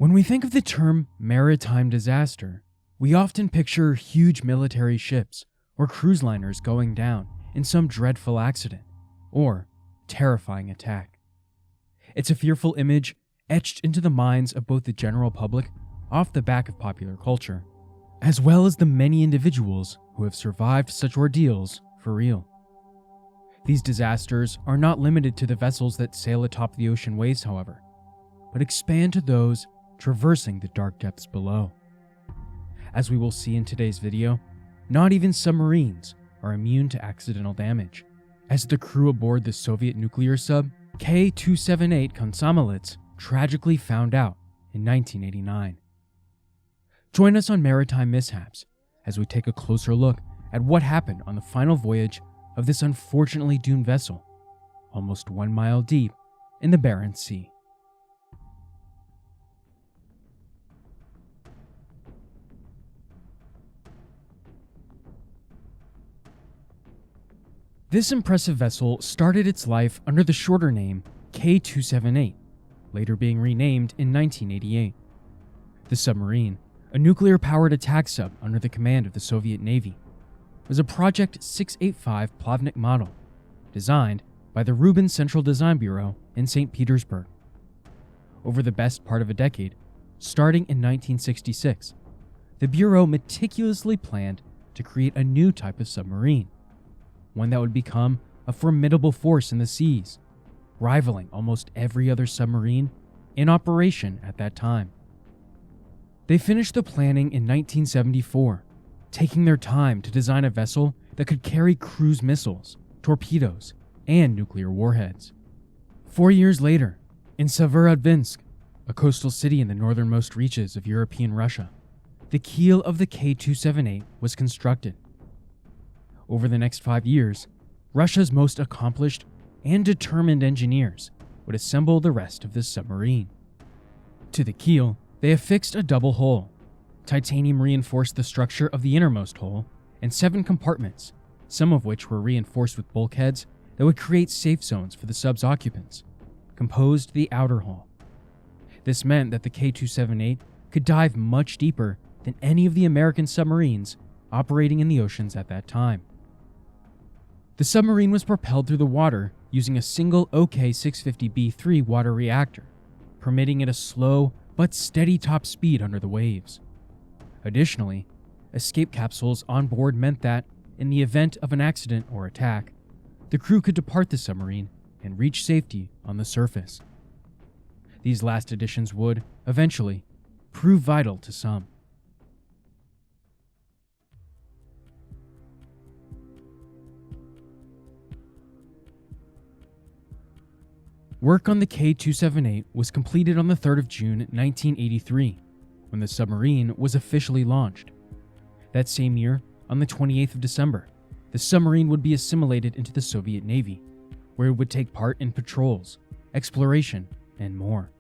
When we think of the term maritime disaster, we often picture huge military ships or cruise liners going down in some dreadful accident or terrifying attack. It's a fearful image etched into the minds of both the general public off the back of popular culture, as well as the many individuals who have survived such ordeals for real. These disasters are not limited to the vessels that sail atop the ocean waves, however, but expand to those traversing the dark depths below. As we will see in today's video, not even submarines are immune to accidental damage, as the crew aboard the Soviet nuclear sub K-278 Komsomolets tragically found out in 1989. Join us on Maritime Mishaps as we take a closer look at what happened on the final voyage of this unfortunately doomed vessel, almost 1 mile deep in the Barents Sea. This impressive vessel started its life under the shorter name K-278, later being renamed in 1988. The Submarine, a nuclear-powered attack sub under the command of the Soviet Navy, was a Project 685 Plavnik model, designed by the Rubin Central Design Bureau in St. Petersburg. Over the best part of a decade, starting in 1966, the Bureau meticulously planned to create a new type of submarine, one that would become a formidable force in the seas, rivaling almost every other submarine in operation at that time. They finished the planning in 1974, taking their time to design a vessel that could carry cruise missiles, torpedoes, and nuclear warheads. 4 years later, in Severodvinsk, a coastal city in the northernmost reaches of European Russia, the keel of the K-278 was constructed. Over the next 5 years, Russia's most accomplished and determined engineers would assemble the rest of this submarine. To the keel, they affixed a double hull. Titanium reinforced the structure of the innermost hull, and 7 compartments, some of which were reinforced with bulkheads that would create safe zones for the sub's occupants, composed the outer hull. This meant that the K-278 could dive much deeper than any of the American submarines operating in the oceans at that time. The submarine was propelled through the water using a single OK-650B3 water reactor, permitting it a slow but steady top speed under the waves. Additionally, escape capsules on board meant that, in the event of an accident or attack, the crew could depart the submarine and reach safety on the surface. These last additions would, eventually, prove vital to some. Work on the K-278 was completed on the 3rd of June 1983, when the submarine was officially launched. That same year, on the 28th of December, the submarine would be assimilated into the Soviet Navy, where it would take part in patrols, exploration, and more.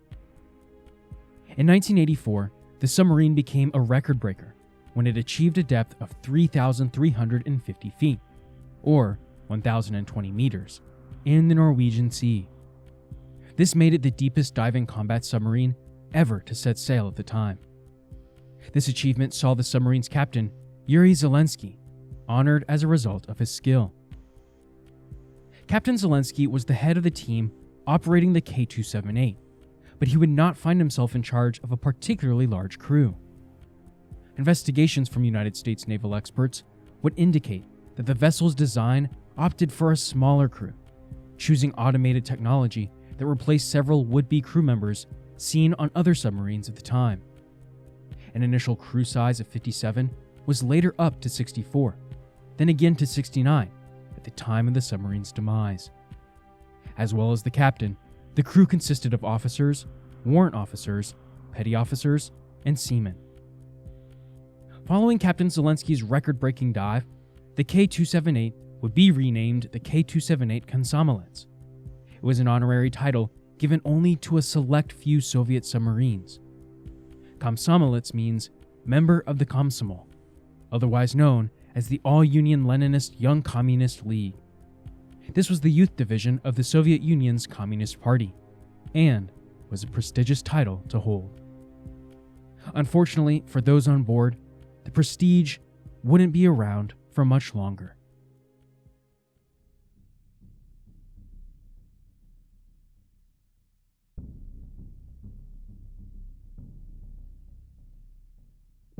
In 1984, the submarine became a record breaker when it achieved a depth of 3,350 feet, or 1,020 meters, in the Norwegian Sea. This made it the deepest diving combat submarine ever to set sail at the time. This achievement saw the submarine's captain, Yuri Zelensky, honored as a result of his skill. Captain Zelensky was the head of the team operating the K-278, but he would not find himself in charge of a particularly large crew. Investigations from United States naval experts would indicate that the vessel's design opted for a smaller crew, choosing automated technology that replaced several would-be crew members seen on other submarines at the time. An initial crew size of 57 was later up to 64, then again to 69 at the time of the submarine's demise. As well as the captain, the crew consisted of officers, warrant officers, petty officers, and seamen. Following Captain Zelensky's record-breaking dive, the K-278 would be renamed the K-278 Komsomolets. It was an honorary title given only to a select few Soviet submarines. Komsomolets means member of the Komsomol, otherwise known as the All-Union Leninist Young Communist League. This was the youth division of the Soviet Union's Communist Party, and was a prestigious title to hold. Unfortunately for those on board, the Prestige wouldn't be around for much longer.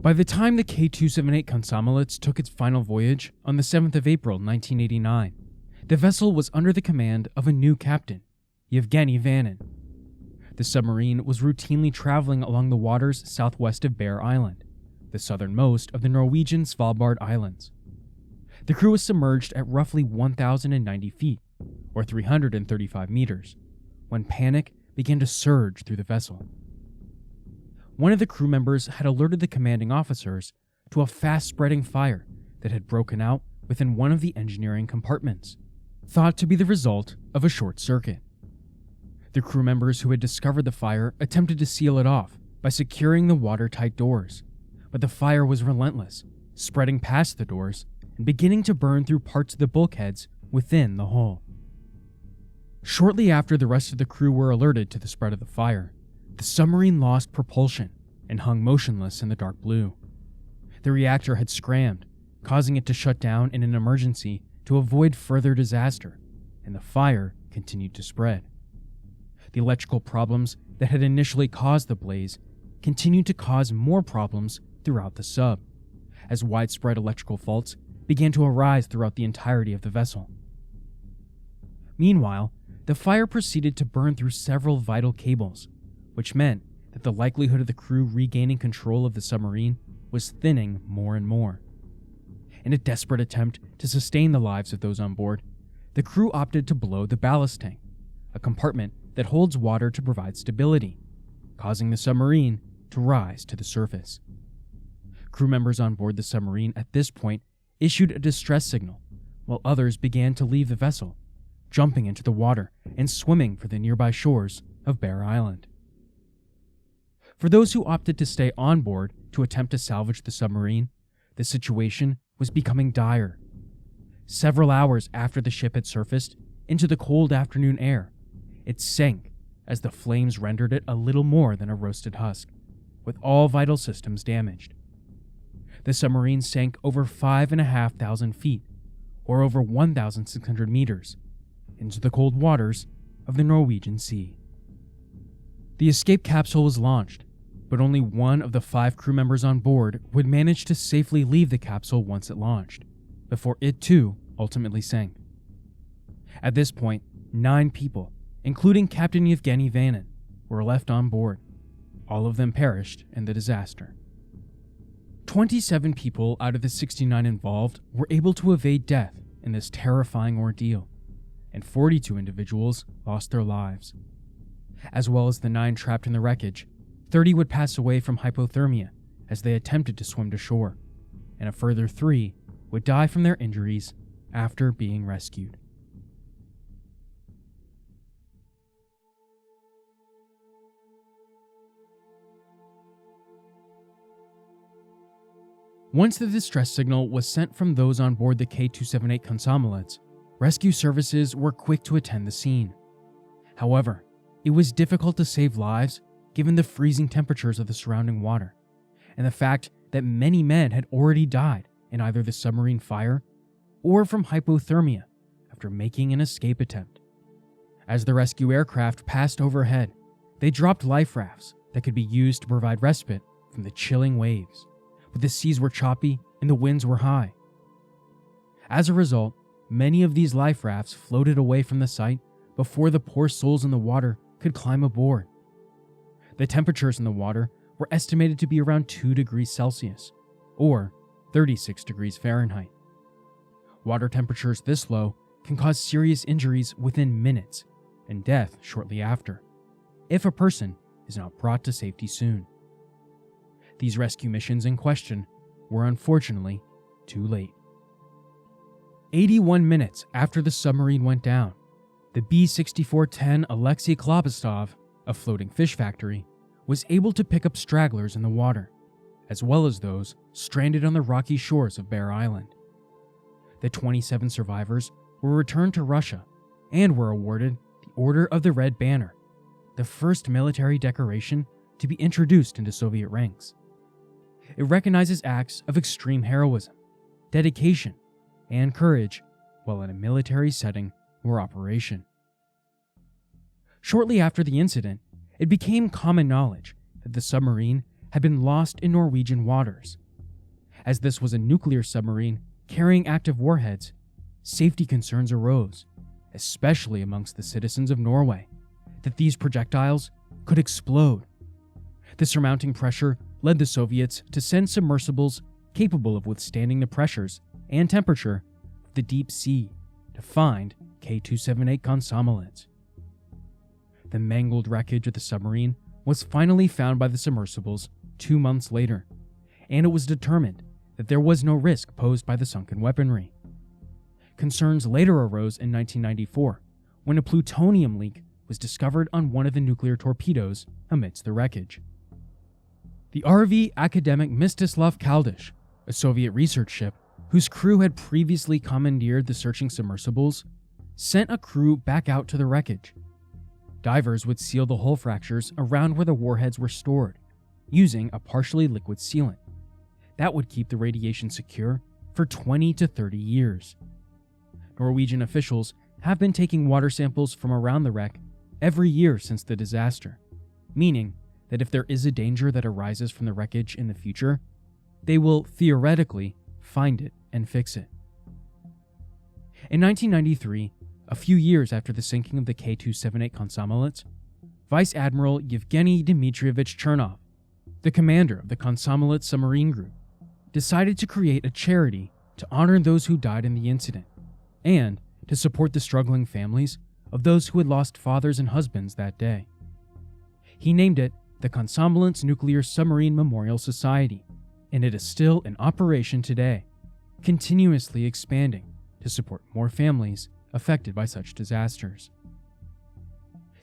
By the time the K-278 Komsomolets took its final voyage on the 7th of April 1989, the vessel was under the command of a new captain, Yevgeny Vanin. The submarine was routinely traveling along the waters southwest of Bear Island, the southernmost of the Norwegian Svalbard Islands. The crew was submerged at roughly 1,090 feet, or 335 meters, when panic began to surge through the vessel. One of the crew members had alerted the commanding officers to a fast-spreading fire that had broken out within one of the engineering compartments, thought to be the result of a short circuit. The crew members who had discovered the fire attempted to seal it off by securing the watertight doors, but the fire was relentless, spreading past the doors and beginning to burn through parts of the bulkheads within the hull. Shortly after the rest of the crew were alerted to the spread of the fire, the submarine lost propulsion and hung motionless in the dark blue. The reactor had scrammed, causing it to shut down in an emergency to avoid further disaster, and the fire continued to spread. The electrical problems that had initially caused the blaze continued to cause more problems throughout the sub, as widespread electrical faults began to arise throughout the entirety of the vessel. Meanwhile, the fire proceeded to burn through several vital cables, which meant that the likelihood of the crew regaining control of the submarine was thinning more and more. In a desperate attempt to sustain the lives of those on board, the crew opted to blow the ballast tank, a compartment that holds water to provide stability, causing the submarine to rise to the surface. Crew members on board the submarine at this point issued a distress signal, while others began to leave the vessel, jumping into the water and swimming for the nearby shores of Bear Island. For those who opted to stay on board to attempt to salvage the submarine, the situation was becoming dire. Several hours after the ship had surfaced into the cold afternoon air, it sank as the flames rendered it a little more than a roasted husk, with all vital systems damaged. The submarine sank over 5,500 feet, or over 1,600 meters, into the cold waters of the Norwegian Sea. The escape capsule was launched, but only one of the 5 crew members on board would manage to safely leave the capsule once it launched, before it too ultimately sank. At this point, 9 people, including Captain Yevgeny Vanin, were left on board. All of them perished in the disaster. 27 people out of the 69 involved were able to evade death in this terrifying ordeal, and 42 individuals lost their lives. As well as the 9 trapped in the wreckage, 30 would pass away from hypothermia as they attempted to swim to shore, and a further 3 would die from their injuries after being rescued. Once the distress signal was sent from those on board the K-278 Komsomolets, rescue services were quick to attend the scene. However, it was difficult to save lives given the freezing temperatures of the surrounding water, and the fact that many men had already died in either the submarine fire or from hypothermia after making an escape attempt. As the rescue aircraft passed overhead, they dropped life rafts that could be used to provide respite from the chilling waves, but the seas were choppy and the winds were high. As a result, many of these life rafts floated away from the site before the poor souls in the water could climb aboard. The temperatures in the water were estimated to be around 2 degrees Celsius, or 36 degrees Fahrenheit. Water temperatures this low can cause serious injuries within minutes and death shortly after, if a person is not brought to safety soon. These rescue missions in question were unfortunately too late. 81 minutes after the submarine went down, the B-6410 Alexei Klobastov, a floating fish factory, was able to pick up stragglers in the water, as well as those stranded on the rocky shores of Bear Island. The 27 survivors were returned to Russia and were awarded the Order of the Red Banner, the first military decoration to be introduced into Soviet ranks. It recognizes acts of extreme heroism, dedication, and courage while in a military setting or operation. Shortly after the incident, it became common knowledge that the submarine had been lost in Norwegian waters. As this was a nuclear submarine carrying active warheads, safety concerns arose, especially amongst the citizens of Norway, that these projectiles could explode. The surmounting pressure led the Soviets to send submersibles capable of withstanding the pressures and temperature of the deep sea to find K-278 Komsomolets. The mangled wreckage of the submarine was finally found by the submersibles 2 months later, and it was determined that there was no risk posed by the sunken weaponry. Concerns later arose in 1994 when a plutonium leak was discovered on one of the nuclear torpedoes amidst the wreckage. The RV Akademik Mstislav Kaldish, a Soviet research ship whose crew had previously commandeered the searching submersibles, sent a crew back out to the wreckage. Divers would seal the hull fractures around where the warheads were stored, using a partially liquid sealant. That would keep the radiation secure for 20 to 30 years. Norwegian officials have been taking water samples from around the wreck every year since the disaster, meaning that if there is a danger that arises from the wreckage in the future, they will theoretically find it and fix it. In 1993, a few years after the sinking of the K-278 Komsomolets, Vice Admiral Yevgeny Dmitrievich Chernov, the commander of the Komsomolets submarine group, decided to create a charity to honor those who died in the incident and to support the struggling families of those who had lost fathers and husbands that day. He named it the Komsomolets Nuclear Submarine Memorial Society, and it is still in operation today, continuously expanding to support more families affected by such disasters.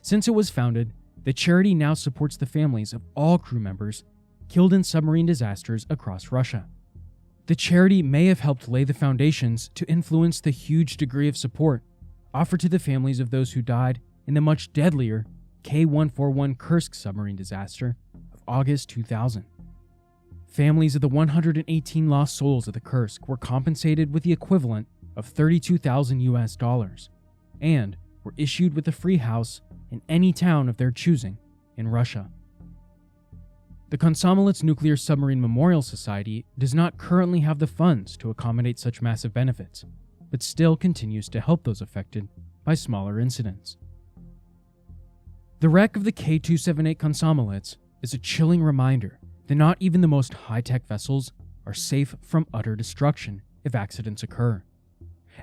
Since it was founded, the charity now supports the families of all crew members killed in submarine disasters across Russia. The charity may have helped lay the foundations to influence the huge degree of support offered to the families of those who died in the much deadlier K-141 Kursk submarine disaster of August 2000. Families of the 118 lost souls of the Kursk were compensated with the equivalent of $32,000 and were issued with a free house in any town of their choosing in Russia. The Komsomolets Nuclear Submarine Memorial Society does not currently have the funds to accommodate such massive benefits, but still continues to help those affected by smaller incidents. The wreck of the K-278 Komsomolets is a chilling reminder that not even the most high-tech vessels are safe from utter destruction if accidents occur,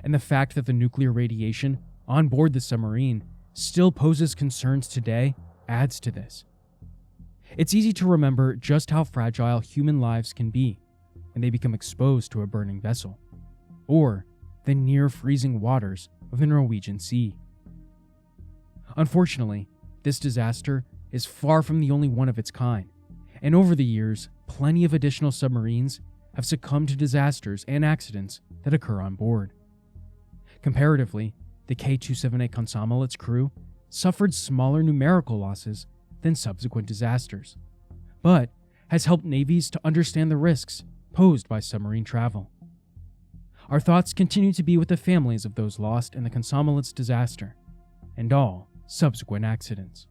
and the fact that the nuclear radiation on board the submarine still poses concerns today adds to this. It's easy to remember just how fragile human lives can be when they become exposed to a burning vessel, or the near-freezing waters of the Norwegian Sea. Unfortunately, this disaster is far from the only one of its kind, and over the years, plenty of additional submarines have succumbed to disasters and accidents that occur on board. Comparatively, the K-278 Komsomolets crew suffered smaller numerical losses than subsequent disasters, but has helped navies to understand the risks posed by submarine travel. Our thoughts continue to be with the families of those lost in the Komsomolets disaster and all subsequent accidents.